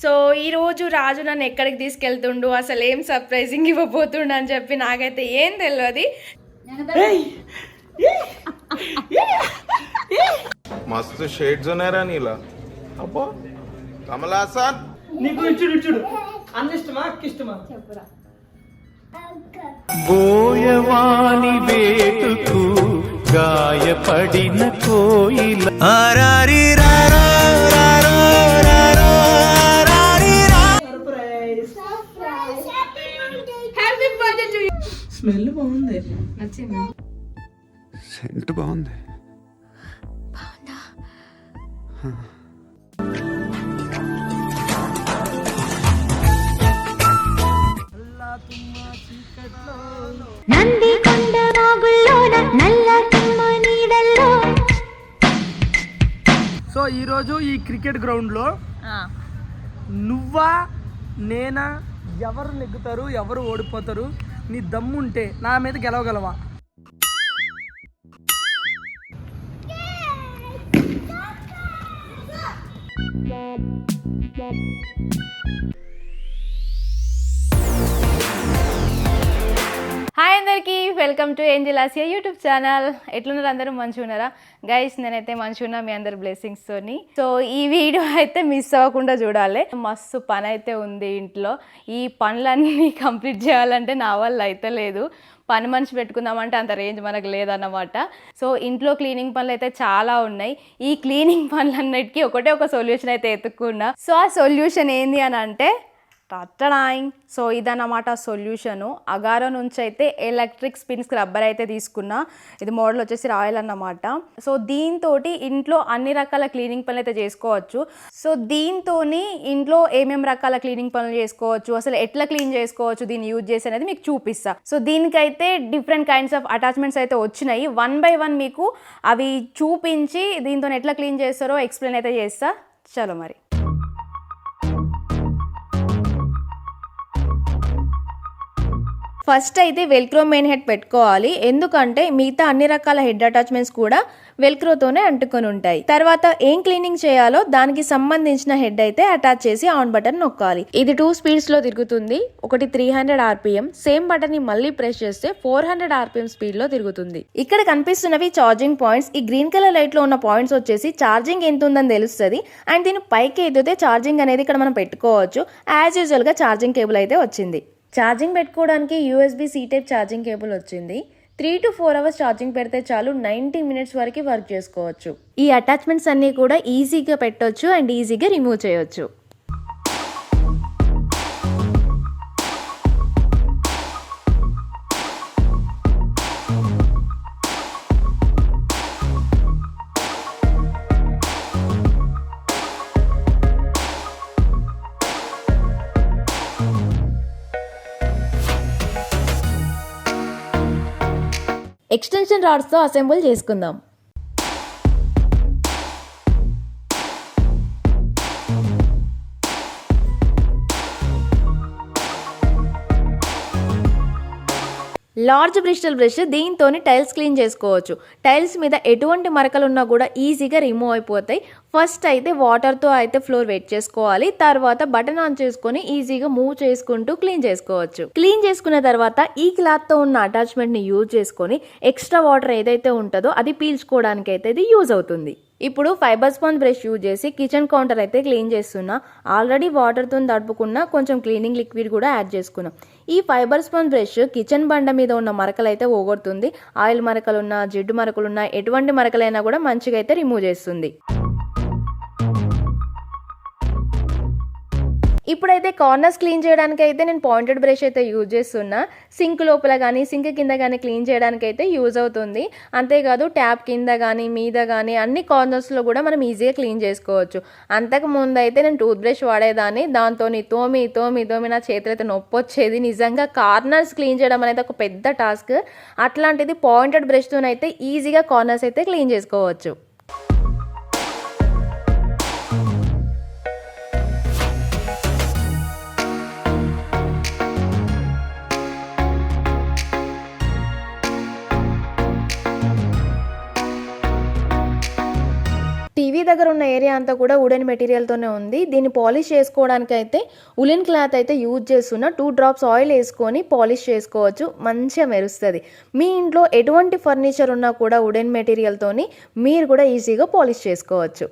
So ఈరోజు రాజు నన్ను ఎక్కడికి తీసుకెళ్తుండు, అసలు ఏం సర్ప్రైజింగ్ ఇవ్వబోతుండు అని చెప్పి నాకైతే ఏం తెలియదు. మస్తు షేడ్స్ ఉన్నాయరా నీలా. అబ్బో కమల్ హాసన్ నీకు ఇచ్చుడు అన్న ఇష్టమా అక్క ఇష్టమా చెప్పురా. బోయవాని వేటుకు గాయపడిన కోయిల ఆరారి రారో రారో రారో రారి రా. Happy birthday to you. Smell బాగుంది. నచ్చిందా? సెంట్ బాగుంది. సో ఈరోజు ఈ క్రికెట్ గ్రౌండ్లో నువ్వా నేనా ఎవరు నెగ్గుతారు ఎవరు ఓడిపోతారు, నీ దమ్ముంటే నా మీద గెలవగలవా? హాయ్ అందరికీ, welcome to Angel Asia YouTube channel. ఎట్లున్నారు అందరూ? మంచిగా ఉన్నారా గైస్? నేనైతే మంచిగా ఉన్నా, మీ అందరి బ్లెస్సింగ్స్తోని. సో ఈ వీడియో అయితే మిస్ అవ్వకుండా చూడాలి. మస్తు పని అయితే ఉంది ఇంట్లో. ఈ పనులన్నీ కంప్లీట్ చేయాలంటే నా వల్ల అయితే లేదు. పని మనిషి పెట్టుకుందామంటే అంత రేంజ్ మనకు లేదన్నమాట. సో ఇంట్లో క్లీనింగ్ పనులు అయితే చాలా ఉన్నాయి. ఈ క్లీనింగ్ పనులన్నిటికీ ఒకటే ఒక సొల్యూషన్ అయితే ఎత్తుక్కున్నా. సో ఆ సొల్యూషన్ ఏంది అని అంటే టట్టడాయింగ్. సో ఇదన్నమాట సొల్యూషను. అగారో నుంచి అయితే ఎలక్ట్రిక్ స్పిన్ స్క్రబ్బర్ అయితే తీసుకున్నా. ఇది మోడల్ వచ్చేసి రాయల్ అన్నమాట. సో దీంతో ఇంట్లో అన్ని రకాల క్లీనింగ్ పనులు అయితే చేసుకోవచ్చు. సో దీంతో ఇంట్లో ఏమేమి రకాల క్లీనింగ్ పనులు చేసుకోవచ్చు, అసలు ఎట్లా క్లీన్ చేసుకోవచ్చు దీన్ని యూజ్ చేసి అనేది మీకు చూపిస్తా. సో దీనికైతే డిఫరెంట్ కైండ్స్ ఆఫ్ అటాచ్మెంట్స్ అయితే వచ్చినాయి. 1 by 1 మీకు అవి చూపించి దీంతో ఎట్లా క్లీన్ చేస్తారో ఎక్స్ప్లెయిన్ అయితే చేస్తా. చలో మరి. ఫస్ట్ అయితే వెల్క్రో మెయిన్ హెడ్ పెట్టుకోవాలి. ఎందుకంటే మిగతా అన్ని రకాల హెడ్ అటాచ్మెంట్స్ కూడా వెల్క్రోతోనే అంటుకొని ఉంటాయి. తర్వాత ఏం క్లీనింగ్ చేయాలో దానికి సంబంధించిన హెడ్ అయితే అటాచ్ చేసి ఆన్ బటన్ నొక్కాలి. ఇది 2 స్పీడ్స్ లో తిరుగుతుంది. ఒకటి 300 RPM. సేమ్ బటన్ ని మళ్ళీ ప్రెస్ చేస్తే 400 RPM స్పీడ్ లో తిరుగుతుంది. ఇక్కడ కనిపిస్తున్నవి ఛార్జింగ్ పాయింట్స్. ఈ గ్రీన్ కలర్ లైట్ లో ఉన్న పాయింట్స్ వచ్చేసి ఛార్జింగ్ ఎంత ఉందని తెలుస్తుంది. అండ్ దీని పైకి ఎదిగితే ఛార్జింగ్ అనేది ఇక్కడ మనం పెట్టుకోవచ్చు. యాజ్ యూజువల్ గా ఛార్జింగ్ కేబుల్ అయితే వచ్చింది. ఛార్జింగ్ పెట్టుకోవడానికి USB-C టైప్ ఛార్జింగ్ కేబుల్ వచ్చింది. 3 to 4 hours ఛార్జింగ్ పెడితే చాలు, 90 minutes వరకు వర్క్ చేసుకోవచ్చు. ఈ అటాచ్మెంట్స్ అన్నీ కూడా ఈజీగా పెట్టొచ్చు అండ్ ఈజీగా రిమూవ్ చేయొచ్చు. ఎక్స్టెన్షన్ రాడ్స్తో అసెంబుల్ చేసుకుందాం. లార్జ్ బ్రిస్టల్ బ్రష్, దీంతో టైల్స్ క్లీన్ చేసుకోవచ్చు. టైల్స్ మీద ఎటువంటి మరకలు ఉన్నా కూడా ఈజీగా రిమూవ్ అయిపోతాయి. ఫస్ట్ అయితే వాటర్తో అయితే ఫ్లోర్ వెట్ చేసుకోవాలి. తర్వాత బటన్ ఆన్ చేసుకొని ఈజీగా మూవ్ చేసుకుంటూ క్లీన్ చేసుకోవచ్చు. క్లీన్ చేసుకున్న తర్వాత ఈ క్లాత్తో ఉన్న అటాచ్మెంట్ని యూజ్ చేసుకొని ఎక్స్ట్రా వాటర్ ఏదైతే ఉంటుందో అది పీల్చుకోవడానికి అయితే ఇది యూజ్ అవుతుంది. ఇప్పుడు ఫైబర్ స్పాంజ్ బ్రష్ యూజ్ చేసి కిచెన్ కౌంటర్ అయితే క్లీన్ చేస్తున్నా. ఆల్రెడీ వాటర్తో తడుపుకున్న కొంచెం క్లీనింగ్ లిక్విడ్ కూడా యాడ్ చేసుకున్నాం. ఈ ఫైబర్ స్పాంజ్ బ్రష్ కిచెన్ బండ మీద ఉన్న మరకలు అయితే పోగొడుతుంది. ఆయిల్ మరకలున్నా, జిడ్డు మరకలున్నా, ఎటువంటి మరకలైనా కూడా మంచిగా అయితే రిమూవ్ చేస్తుంది. ఇప్పుడైతే కార్నర్స్ క్లీన్ చేయడానికి అయితే నేను పాయింటెడ్ బ్రష్ అయితే యూజ్ చేస్తున్నా. సింక్ లోపల కానీ సింక్ కింద కానీ క్లీన్ చేయడానికి అయితే యూజ్ అవుతుంది. అంతేకాదు ట్యాప్ కింద కానీ మీద కానీ అన్ని కార్నర్స్లో కూడా మనం ఈజీగా క్లీన్ చేసుకోవచ్చు. అంతకు ముందు అయితే నేను టూత్ బ్రష్ వాడేదాన్ని. దాంతో తోమి తోమి తోమి నా చేతులు అయితే నొప్పి వచ్చేది. నిజంగా కార్నర్స్ క్లీన్ చేయడం అనేది ఒక పెద్ద టాస్క్. అట్లాంటిది పాయింటెడ్ బ్రష్తోనైతే ఈజీగా కార్నర్స్ అయితే క్లీన్ చేసుకోవచ్చు. టీవీ దగ్గర ఉన్న ఏరియా అంతా కూడా వుడెన్ మెటీరియల్తోనే ఉంది. దీన్ని పాలిష్ చేసుకోవడానికి అయితే ఉలెన్ క్లాత్ అయితే యూజ్ చేస్తున్నా. 2 drops ఆయిల్ వేసుకొని పాలిష్ చేసుకోవచ్చు, మంచిగా మెరుస్తుంది. మీ ఇంట్లో ఎటువంటి ఫర్నిచర్ ఉన్నా కూడా వుడెన్ మెటీరియల్తోని మీరు కూడా ఈజీగా పాలిష్ చేసుకోవచ్చు.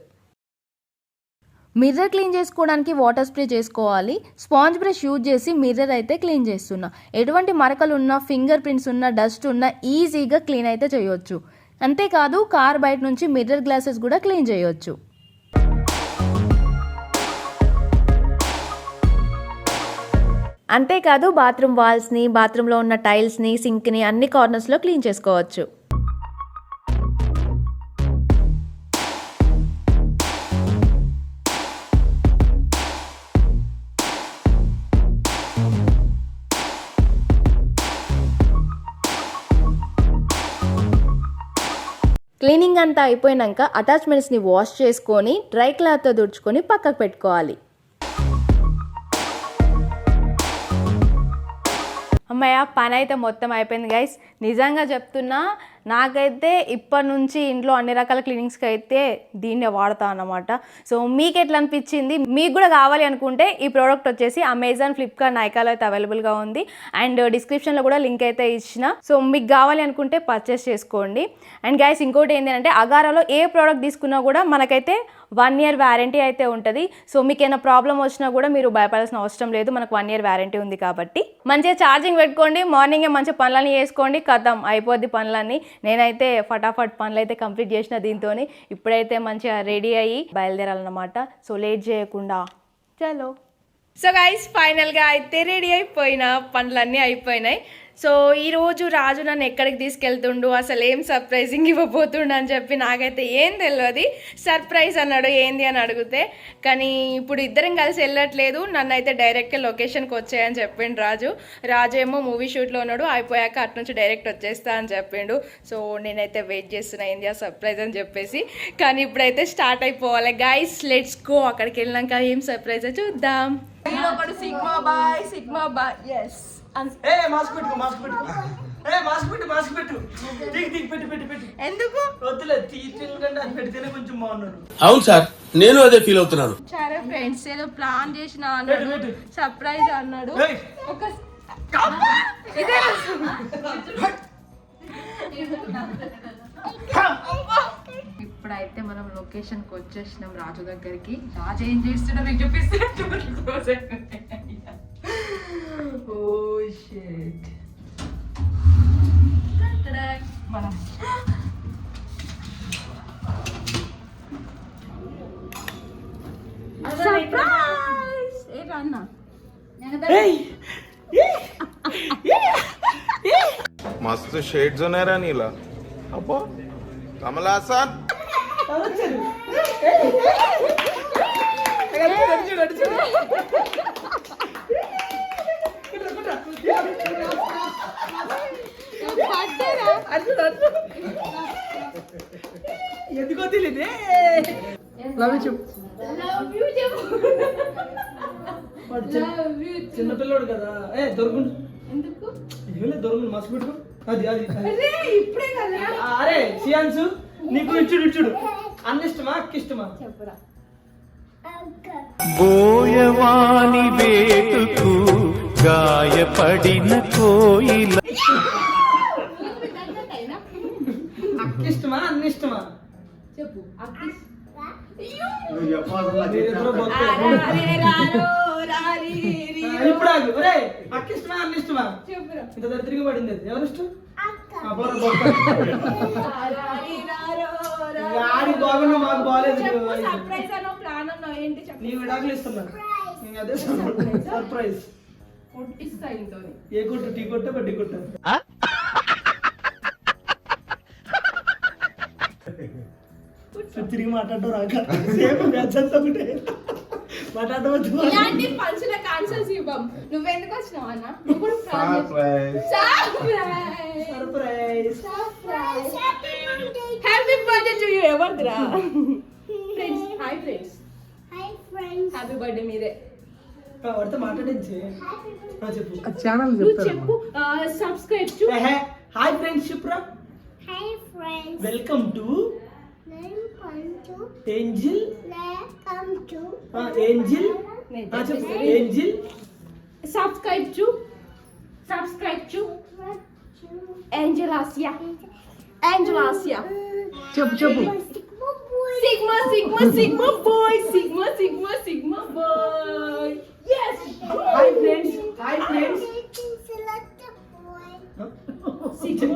మిర్రర్ క్లీన్ చేసుకోవడానికి వాటర్ స్ప్రే చేసుకోవాలి. స్పాంజ్ బ్రష్ యూజ్ చేసి మిర్రర్ అయితే క్లీన్ చేస్తున్నా. ఎటువంటి మరకలు ఉన్నా, ఫింగర్ ప్రింట్స్ ఉన్నా, డస్ట్ ఉన్నా ఈజీగా క్లీన్ అయితే చేయొచ్చు. అంతేకాదు కార్ బయట నుంచి మిర్రర్ గ్లాసెస్ కూడా క్లీన్ చేయొచ్చు. అంతేకాదు బాత్రూమ్ వాల్స్ని, బాత్రూంలో ఉన్న టైల్స్ని, సింక్ని అన్ని కార్నర్స్లో క్లీన్ చేసుకోవచ్చు. క్లీనింగ్ అంతా అయిపోయినాక అటాచ్మెంట్స్ని వాష్ చేసుకొని డ్రై క్లాత్తో తుడుచుకొని పక్కకు పెట్టుకోవాలి. అమ్మయ్య, పని అయితే మొత్తం అయిపోయింది గైస్. నిజంగా చెప్తున్నా, నాకైతే ఇప్పటి నుంచి ఇంట్లో అన్ని రకాల క్లీనింగ్స్కి అయితే దీన్నే వాడతా అన్నమాట. సో మీకు ఎట్లా అనిపించింది? మీకు కూడా కావాలి అనుకుంటే ఈ ప్రోడక్ట్ వచ్చేసి అమెజాన్, ఫ్లిప్కార్ట్, నైకాలో అయితే అవైలబుల్గా ఉంది. అండ్ డిస్క్రిప్షన్లో కూడా లింక్ అయితే ఇచ్చిన. సో మీకు కావాలి అనుకుంటే పర్చేస్ చేసుకోండి. అండ్ గైస్ ఇంకోటి ఏంటంటే అగారాలో ఏ ప్రోడక్ట్ తీసుకున్నా కూడా మనకైతే 1 year వ్యారంటీ అయితే ఉంటుంది. సో మీకు ఏమైనా ప్రాబ్లం వచ్చినా కూడా మీరు భయపడాల్సిన అవసరం లేదు, మనకు 1 year వ్యారంటీ ఉంది కాబట్టి. మంచిగా ఛార్జింగ్ పెట్టుకోండి, మార్నింగే మంచిగా పనులన్నీ చేసుకోండి, కథం అయిపోద్ది పనులన్నీ. నేనైతే ఫటాఫట్ పనులు అయితే కంప్లీట్ చేసిన దీంతో. ఇప్పుడైతే మంచిగా రెడీ అయ్యి బయలుదేరాలన్నమాట. సో లేట్ చేయకుండా చలో. సో గైస్ ఫైనల్గా అయితే రెడీ అయిపోయినా, పనులన్నీ అయిపోయినాయి. సో ఈరోజు రాజు నన్ను ఎక్కడికి తీసుకెళ్తుండు, అసలు ఏం సర్ప్రైజింగ్ ఇవ్వబోతుండు అని చెప్పి నాకైతే ఏం తెలియదు. సర్ప్రైజ్ అన్నాడు, ఏంది అని అడిగితే, కానీ ఇప్పుడు ఇద్దరం కలిసి వెళ్ళట్లేదు, నన్ను అయితే డైరెక్ట్గా లొకేషన్కి వచ్చాయని చెప్పిండు రాజు. రాజు ఏమో మూవీ షూట్లో ఉన్నాడు, అయిపోయాక అటు నుంచి డైరెక్ట్ వచ్చేస్తా అని చెప్పిండు. సో నేనైతే వెయిట్ చేస్తున్నా ఏంది ఆ సర్ప్రైజ్ అని చెప్పేసి. కానీ ఇప్పుడైతే స్టార్ట్ అయిపోవాలి గైస్, లెట్స్ గో. అక్కడికి వెళ్ళినాక ఏం సర్ప్రైజ్ చూద్దాం. Sigma boys. మాస్క్ పెట్టు, మాస్క్ పెట్టు, మాస్క్ పెట్టు, మాస్క్ పెట్టు, పెట్టు. ఎందుకు వద్దులే, తీకంటే అది పెడితేనే కొంచెం బాగున్నాడు. అవును సార్, నేను అదే ఫీల్ అవుతున్నాను. సరే ఫ్రెండ్స్, ఏదో ప్లాన్ చేసిన అన్నాడు, సర్ప్రైజ్ అన్నాడు. ఒక ఇప్పుడైతే మనం లొకేషన్కి వచ్చేసినాం రాజు దగ్గరికి. రాజు ఏం చేస్తున్నా మీకు చూపిస్తున్నా. Oh shit. మనం సర్ప్రైజ్ ఏ రాన్నా मस्त शेड्स ఉన్నాయి రా నీలా. అబ్బో కమల్ హాసన్ ఎందుకో తెలియదే. లవ్ యూ చెప్పు. చిన్నపిల్లడు కదా. దొరుకుడు ఎందుకు దొరుకుడు, మస్తు పెట్టుకో. అది అది ఇప్పుడే కదా. అరే సియాన్సు, నీకు ఇచ్చుడు అన్నిష్టమా అక్కిష్టమా చెప్పురా. బోయవాని వేటుకు గాయపడిన కోయిల. అక్కిష్టమా అన్నిష్టమా చెప్పు. ఇప్పుడు అక్కిష్టమా అన్నిష్టమా ఇంత తిరిగి పడింది. ఎవరిష్టం? ఆడి బాగున్నా మాకు బాగాలేదు. నీ విడాకులు ఇస్తున్నా. అదే సర్ప్రైజ్. ఏ కొట్టు? టీ కొట్ట, బడ్డీ కొట్ట. తిరిగి మాట్లాడటం రాక మాట్లాడవద్దు. నువ్వెందుకు వచ్చినావు అన్న? Happy birthday to you. ఎవరిదిరా? Friends hi friends. Happy birthday మీదే. వాడితో మాట్లాడించే చెప్పు. ఛానల్ చెప్పు. Subscribe to hi friends. చెప్పురా. Hi friends. Welcome to angel angel angel subscribe to angel Asia చెప్పు చెప్పు sigma boy yes hi friends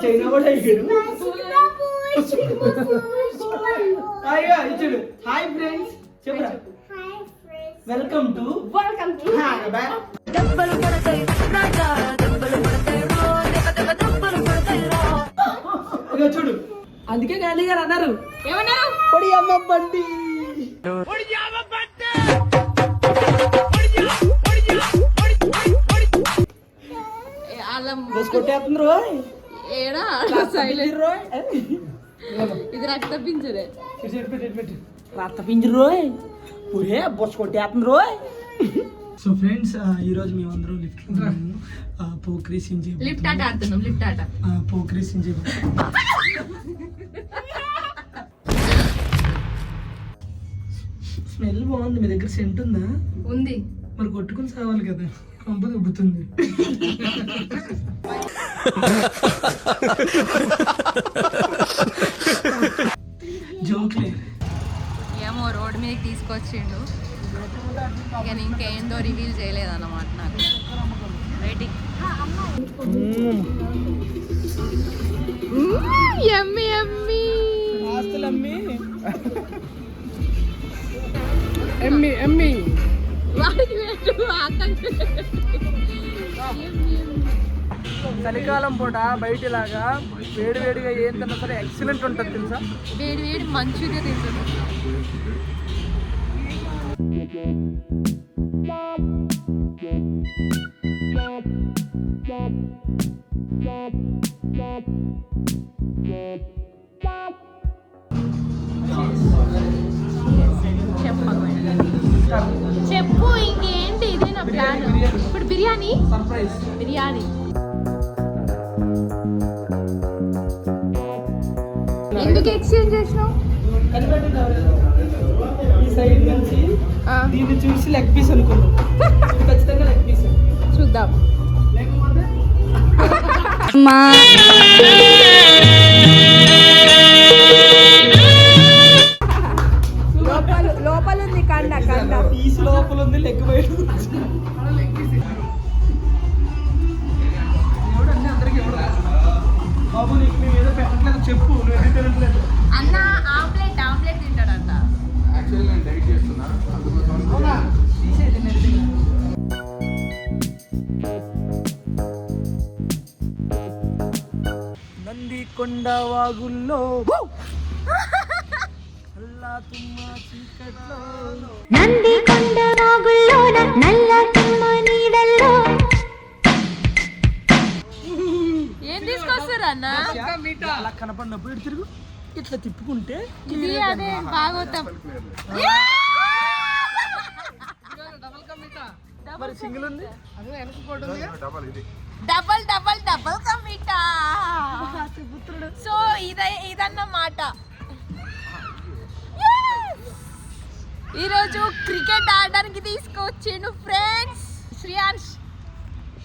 చైనా కూడా అయ్యాడు అయ్యో ఇచ్చాడు హాయ్ ఫ్రెండ్స్ చెప్పరా వెల్కమ్ టు చూడు అందుకే గాంధీ గారు అన్నారు ఏమన్నారు పొడి అమ్మ బండి కొట్టేస్తుంది రోయ్ ఏడా ఇది రక్త పింజరే రక్త పింజరు రోయ్ ఒరే బొస్ కొట్టేస్తుంది రోయ్ సో ఫ్రెండ్స్ ఈరోజు మేమందరం లిఫ్ట్ పోక్రీసించి లిఫ్ట్ ఆట ఆడుతున్నాం లిఫ్ట్ ఆట పోక్రీసించి స్మెల్ బాగుంది మీ దగ్గర సెంట్ ఉందా ఉంది మరి కొట్టుకుని సావాలి కదా కంప దుబ్బుతుంది జోక్లే ఏమో రోడ్ మీదకి తీసుకొచ్చిండు ఇక ఇంకేందో రివీల్ చేయలేదన్నమాట నాకు వెయిటింగ్ యమ్మీ యమ్మీ ఆస్తులమ్మి ఎమ్మి ఎమ్మి వాడికి పెట్టు ఆకలి చలికాలం పూట బయటలాగా వేడివేడిగా ఏం తిన్నా సరే ఎక్సలెంట్ ఉంటుంది తెలుసా వేడి వేడి మంచూరియా తింటున్నాం చెప్పు ఇంకేంటి ఇదే నా ప్లాన్ ఇప్పుడు బిర్యానీ సర్ప్రైజ్ బిర్యానీ ఎందుకు ఎక్స్చేంజ్ చేసినావు ఈ సైడ్ నుంచి దీన్ని చూసి లెగ్ పీస్ అనుకున్నాం ఇది ఖచ్చితంగా లెగ్ పీస్ చూద్దాం లేకపోతే లోపల ఉంది కండ కండ పీస్ లోపల ఉంది లెగ్ బయట బాబు నీకు మేము ఏదో పెట్టట్లేదు చెప్పు నువ్వు ఏదో తినట్లేదు అన్న ఆమ్లెట్ తింటాడంట అవునా తీసేది నేను నందికొండ వాగుల్లో అల్లా తుమ్మ చీకట్లో నందికొండ వాగుల్లోన నల్ల తుమ్మ నీడల్లో ఏం తీసుకొస్తారు అన్న అలా కనపడినప్పుడు ఇటు తిరుగు ఇట్లా తిప్పుకుంటే ఇది అదే భాగవతం మరి సింగిల్ ఉంది డబల్ కమిటా సో ఇదన్నమాట ఈరోజు క్రికెట్ ఆడడానికి తీసుకొచ్చిండు ఫ్రెండ్స్ శ్రీయాన్ష్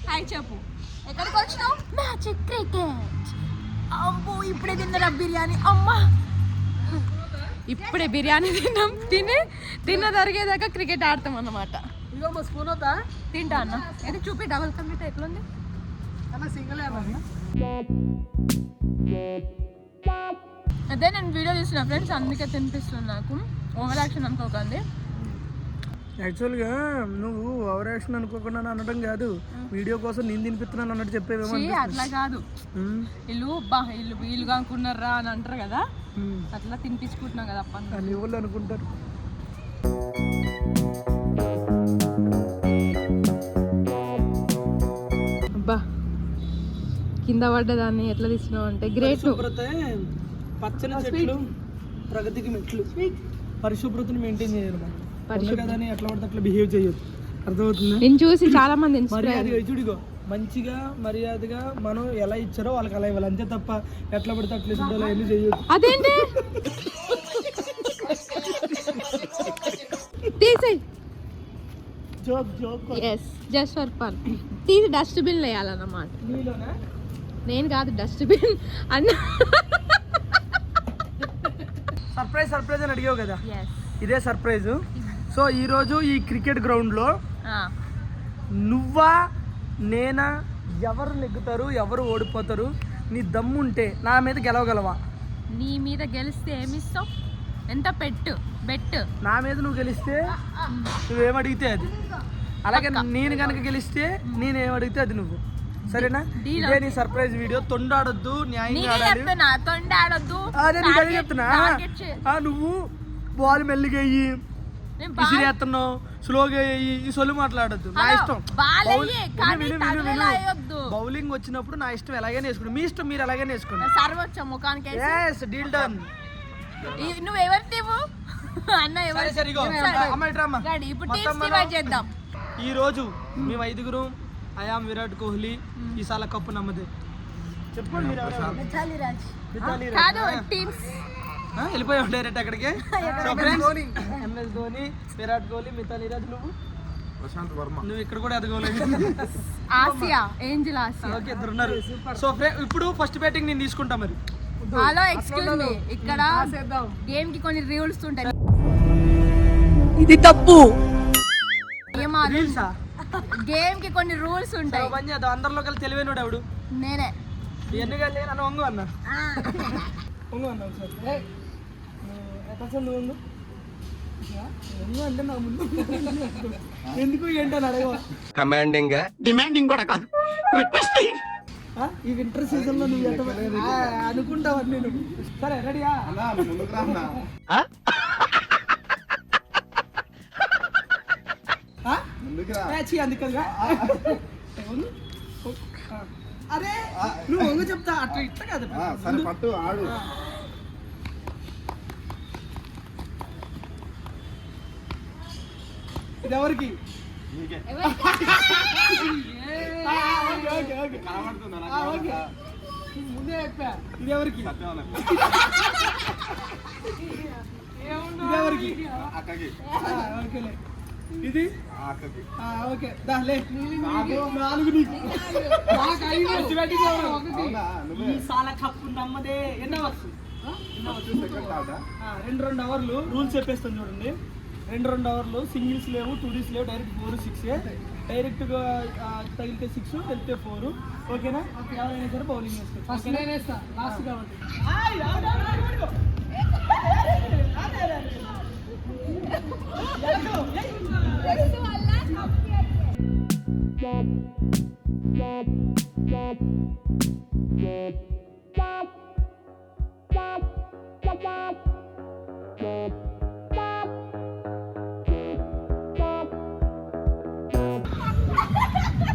హాయ్ చెప్పు ఎక్కడికి వచ్చినావు మ్యాచ్ క్రికెట్ అమ్మో ఇప్పుడే తిన్నారా బిర్యానీ అమ్మా ఇప్పుడే బిర్యానీ తిన్న తరిగేదాకా క్రికెట్ ఆడతాం అన్నమాట ఇగో మా స్పూన్ అవుతా తింటా అన్న ఇది చూపి డబల్ కమిటా ఎట్లుంది అన్న సింగిల్ అదే నేను వీడియో తీసిన ఫ్రెండ్స్ అందుకే తినిపిస్తుంది నాకు ఓవర్ యాక్షన్ అనుకోకండి యాక్చువల్గా నువ్వు ఓవర్ యాక్షన్ అనుకోకుండా అనడం కాదు వీడియో కోసం నేను తినిపిస్తున్నాను అన్నట్టు చెప్పేవేమో అట్లా కాదు వీళ్ళు కానుకున్నారా అని అంటారు కదా అట్లా తినిపించుకుంటున్నాం కదా అప్ప అని ఎవరు అనుకుంటారు అబ్బా కింద పడ్డదాన్ని ఎట్లా తీసినావు అంటే గ్రేట్ పచ్చని చెట్లు ప్రగతికి మెట్లు పరిశుభ్రతను మెయింటైన్ చేయాలి కదా ఎట్లా పడితే అట్లా బిహేవ్ చేయొద్దు అర్థమవుతుందా నేను చూసి చాలా మంది మర్యాదగా చూడిగో మంచిగా మర్యాదగా మనం ఎలా ఇచ్చారో వాళ్ళకి అలా ఇవ్వాలి అంతే తప్ప ఎట్లా పడితే అట్లా ఇవ్వాలి అవన్నీ చేయొద్దు అదేంటి తీసేయ్. Joke is just for fun. తీసి డస్ట్బిన్ వేయాలన్నమాట. నీలోనా? నేను కాదు డస్ట్బిన్ అన్న. సర్ప్రైజ్ అని అడిగావు కదా, ఎస్. ఇదే సర్ప్రైజ్. సో ఈరోజు ఈ క్రికెట్ గ్రౌండ్లో నువ్వా నేనా, ఎవరు నెగ్గుతారు ఎవరు ఓడిపోతారు, నీ దమ్ముంటే నా మీద గెలవగలవా? నీ మీద గెలిస్తే ఏమిస్తావు? ఎంత బెట్ నా మీద నువ్వు గెలిస్తే నువ్వేం అడిగితే అది, అలాగే నేను కనుక గెలిస్తే నేనేం అడిగితే అది నువ్వు. సరేనా? ఇదే నీ సర్ప్రైజ్ వీడియో. తొండాడొద్దు, న్యాయంగా ఆడాలి. అదే నీకు అదే చెప్తున్నా. నువ్వు బాల్ మెల్లిగా అయ్యి విసిరేస్తున్నావు, స్లోగా అయ్యి ఈ సొల్లు మాట్లాడద్దు. నా ఇష్టం. బౌలింగ్ వచ్చినప్పుడు నా ఇష్టం ఎలాగైనా వేసుకోండి, మీ ఇష్టం, మీరు ఎలాగైనా వేసుకోండి. yes deal done. సరే, సరే, ఇగో. అమ్మాయి డ్రామా. ఈ రోజు మేము 5 ఐఆమ్ విరాట్ కోహ్లీ, ఈసాల కప్పు నమ్మదే. చెప్పండి మీరు ఎవరెవరు? వెళ్ళిపోయావు డైరెక్ట్ అక్కడికి. So friends, MS Dhoni, Virat Kohli, Mithali Raj. Prashanth Varma. నువ్వు ఇక్కడ కూడా ఎదగలేదు. Asia angel Asia. ఓకే, ఇద్దరు ఉన్నారు. సో ఇప్పుడు ఫస్ట్ బ్యాటింగ్ నేను తీసుకుంటా. మరి హలో ఎక్స్క్యూజ్ మీ, ఇక్కడ గేమ్ కి కొన్ని రూల్స్ ఉంటాయి. ఇది తప్పు. గేమ్ కి కొన్ని రూల్స్ ఉంటాయి. పని చేద్దాం. అందరిలో కలిసి తెలివైనడు ఎవడు? నేనే. ఎందుకంటే నన్ను వంగు అన్నా. వంగు అన్నా సార్. అసలు నువ్వు వంగు అంటే నా ముందు ఎందుకు ఏంటని అడగ. కమాండింగ్ డిమాండింగ్ కూడా కాదు, ఈ వింటర్ సీజన్ లో నువ్వు అనుకుంటావు నేను. సరే, రెడీయా? అందుకగా అరే నువ్వు వంగు చెప్తా, అట్లా ఇట్లా కాదు. సరే పట్టు ఆడు. ఇది ఎవరికి? ముందే చెప్పా. ఇది ఎవరికి? ఇది ఎవరికి? ఓకేలే. ఇది ఓకే. నాలుగు నీకు. ఈసాల కప్పు నమ్మదే. ఎన్నో వచ్చు? 2 అవర్లు రూల్స్ చెప్పేస్తాను చూడండి. 2 అవర్లు సింగిల్స్ లేవు, 2Ds లేవు, డైరెక్ట్ 4, 6 డైరెక్ట్గా తగిలితే 6, వెళ్తే 4. ఓకేనా? ఎవరైనా సరే బౌలింగ్ వేస్తారు. ఫస్ట్ నేను వేస్తా, లాస్ట్ కాబట్టి.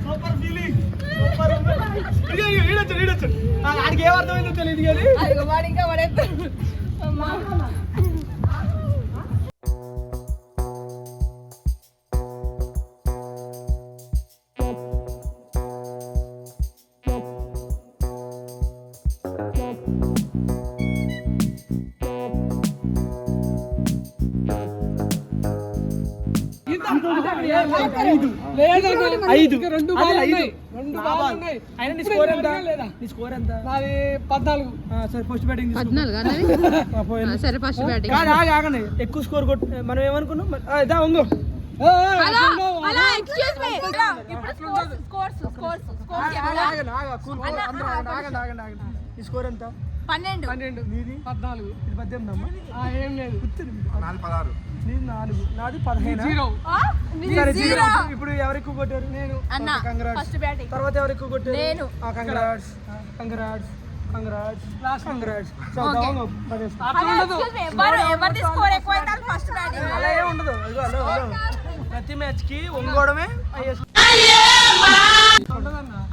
Super feeling, super. ఆడికి ఏమర్థమైందో తెలియదు కానీ ఐదు. స్కోర్ ఎంత? నీ స్కోర్ ఎంత? నాది 14. సరే, ఫస్ట్ బ్యాటింగ్. 14 సరే, ఫస్ట్ బ్యాటింగ్. ఆగండి, ఎక్కువ స్కోర్ కొట్టు. మనం ఏమనుకున్నాం? వంగు. నీ స్కోర్ ఎంత? 12. నీది 14. ఇది 18 అమ్మా. ఏం లేదు, 16. నీది 4. నాది 15. సరే, 0. ఇప్పుడు ఎవరు ఎక్కువ కొట్టారు? నేను. తర్వాత ఎవరు ఎక్కువ కొట్టారు? నేను. కంగ్రాట్స్. అలా ఏం ఉండదు. ప్రతి మ్యాచ్ కి ఒంగోడమే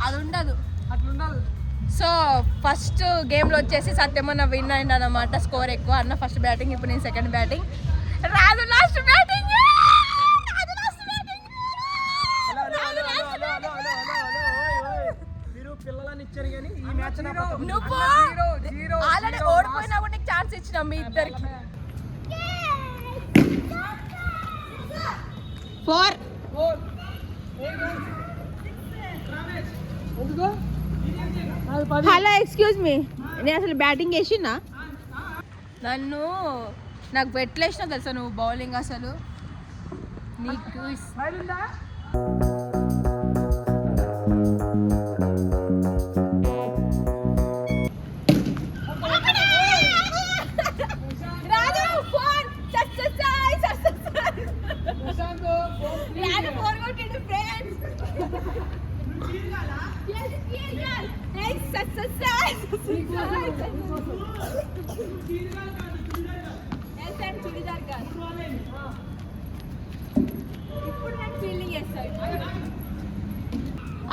అది ఉండదు, అట్లుండదు. సో ఫస్ట్ గేమ్ లో వచ్చేసి సత్యమన్న విన్ అయింది అన్నమాట. స్కోర్ ఎక్కువ. అన్న ఫస్ట్ బ్యాటింగ్, ఇప్పుడు నేను సెకండ్ బ్యాటింగ్. రాజు లాస్ట్ బ్యాటింగ్. మీరు పిల్లలని ఇచ్చారు కానీ ఈ మ్యాచ్ నువ్వు ఆల్రెడీ ఓడిపోయినా కూడా నీకు ఛాన్స్ ఇచ్చినాం మీ ఇద్దరికి. 4. ఎందుకో అది 10. హలో ఎక్స్క్యూజ్ మీ, నేను అసలు బ్యాటింగ్ వేసినా? నాకు పెట్టలేసిన తెలుసా నువ్వు బౌలింగ్ అసలు నీకు మైలుందా?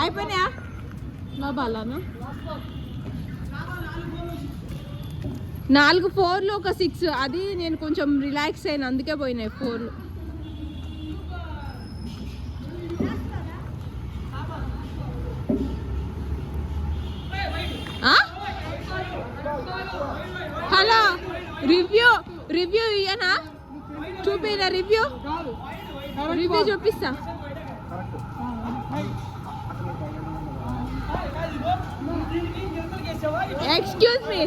అయిపోయినా నా బాలానా 4 4లు ఒక 6. అది నేను కొంచెం రిలాక్స్ అయిన అందుకే పోయినాయి 4లు. హలో రివ్యూ ఇయ్యనా? చూపినా రివ్యూ చూపిస్తా. ఎక్స్క్యూజ్ మీ,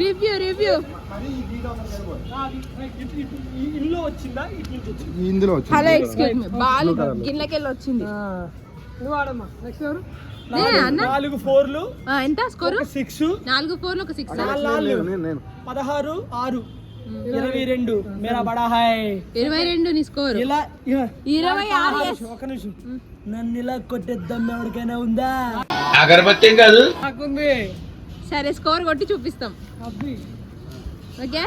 రివ్యూ ఇల్లు వచ్చిందా? ఇటు నుంచి వచ్చింది. ఇందులో హలో ఎక్స్క్యూజ్ మీ, బాల్ గిన్నెకెళ్ళి వచ్చింది. నువ్వు ఆడమ్మా. నెక్స్ట్ ఎవరు? నేనా అన్న? 4 4లు ఎంత స్కోరు? 6. 4 4లు ఒక 6. 16 6 22. మేరా బడా హాయ్. 22 నీ స్కోరు. ఇలా 26. yes. ఒక నిమిషం. నన్ను ఇలా కొట్టేద్దాం ఎవరికైనా ఉందా? అగరబత్తి కాదు. నాకుంది. సరే స్కోర్ కొట్టి చూపిస్తాం. అబ్బి. ఓకే.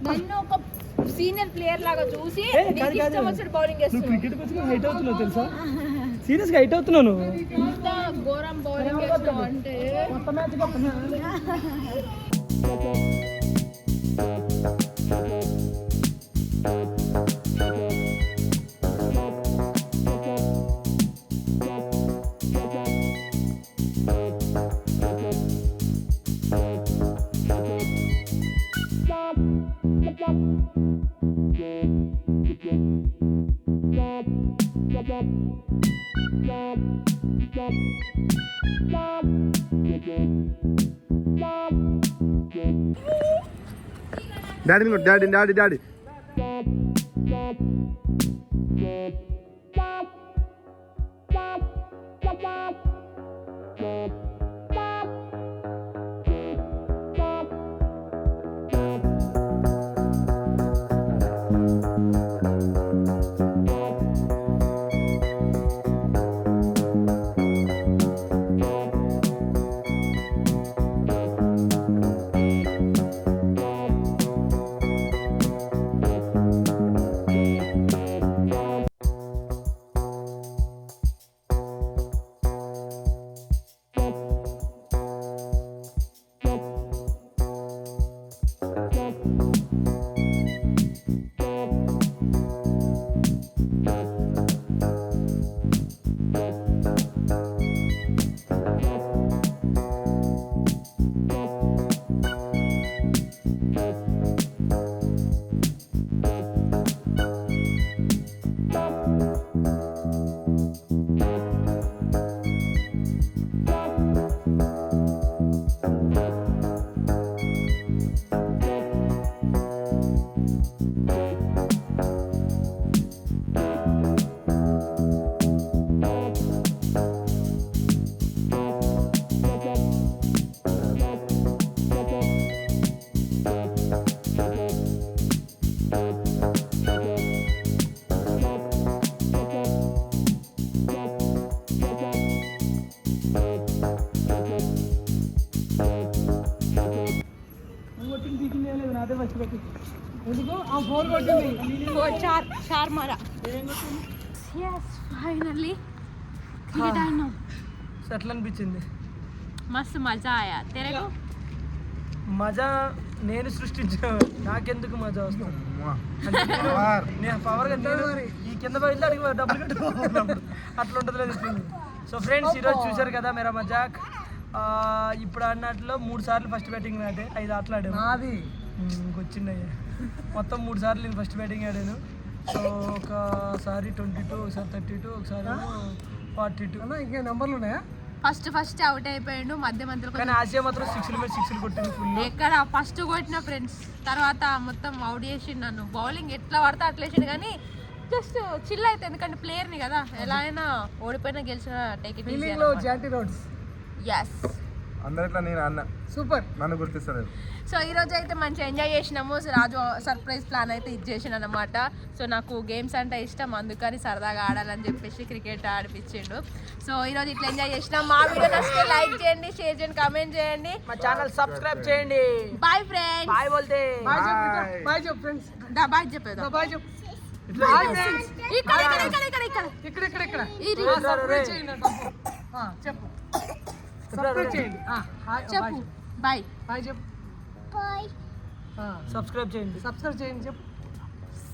నన్ను ఒక సీనియర్ ప్లేయర్ లాగా చూసి బౌలింగ్ నువ్వు క్రికెట్ వచ్చి హైట్ అవుతున్నావు తెలుసా? సీరియస్ గా హైట్ అవుతున్నాను. ఘోరం బౌలింగ్ అంటే కొత్త మ్యాచ్ డాడీ ఎందుకు ఆ 4 కొట్టింది చార్మారా ఫైనల్లీ క్రికెట్ ఆడినాం. ఎట్లా అనిపించింది? మస్తు మజా ఆయా తెరకు. మజా నేను సృష్టించా, నాకెందుకు మజా వస్తుంది? నేను పవర్ ఈ కింద బయట అడిగి డబ్బులు కట్టుకోవాలి, అట్లా ఉంటుంది లేదు. సో ఫ్రెండ్స్, ఈరోజు చూశారు కదా మేరా మజాక్. ఇప్పుడు అన్నట్లో 3 సార్లు ఫస్ట్ బ్యాటింగ్ ఆడే, 5 ఆటలు ఆడాను. అది ఇంకొచ్చిండయ్యా, మొత్తం 3 సార్లు నేను ఫస్ట్ బ్యాటింగ్ ఆడాను. సో ఒకసారి 22, ఒకసారి 32, ఒకసారి 42. ఇంకా నెంబర్లు ఉన్నాయా? ఫస్ట్ అవుట్ అయిపోయాడు మధ్యలో. కానీ ఆసియా మాత్రం 6 మీద 6 కొట్టింది ఫుల్. ఎక్కడ ఫస్ట్ కొట్టిన ఫ్రెండ్స్, తర్వాత మొత్తం అవుట్ చేసిండు నన్ను. బౌలింగ్ ఎట్లా పడితే అట్లా వేసిండు, కానీ జస్ట్ చిల్ అయితే, ఎందుకంటే ప్లేయర్ని కదా, ఎలా అయినా ఓడిపోయినా గెలిచిన టేక్ ఇట్ ఈజీ. ఎస్, అందరిట్లో నేను అన్న సూపర్, నన్ను గుర్తిస్తారు. సో ఈరోజు అయితే మంచిగా ఎంజాయ్ చేసినాము. రాజు సర్ప్రైజ్ ప్లాన్ అయితే ఇచ్చేసిండు అనమాట. సో నాకు గేమ్స్ అంటే ఇష్టం, అందుకని సరదాగా ఆడాలని చెప్పేసి క్రికెట్ ఆడిపించిండు. సో ఈరోజు ఇట్లా ఎంజాయ్ చేసినాం. మా వీడియో నచ్చితే లైక్ చేయండి, షేర్ చేయండి, కామెంట్ చేయండి, మా ఛానల్ సబ్స్క్రైబ్ చేయండి. Bye friends. బాయ్ బోల్తే బాయ్ చెప్పు ఫ్రెండ్స్. బాయ్ చెప్పేదా? బాయ్ చెప్పు. Bye friends. ఇక్కడ సబ్స్క్రైబ్ చేయండి. చెప్పు, సబ్స్క్రైబ్ చేయండి. చెప్పు బాయ్. బాయ్ చెప్పు. సబ్స్క్రైబ్ చేయండి. చెప్పు.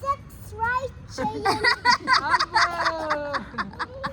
Subscribe to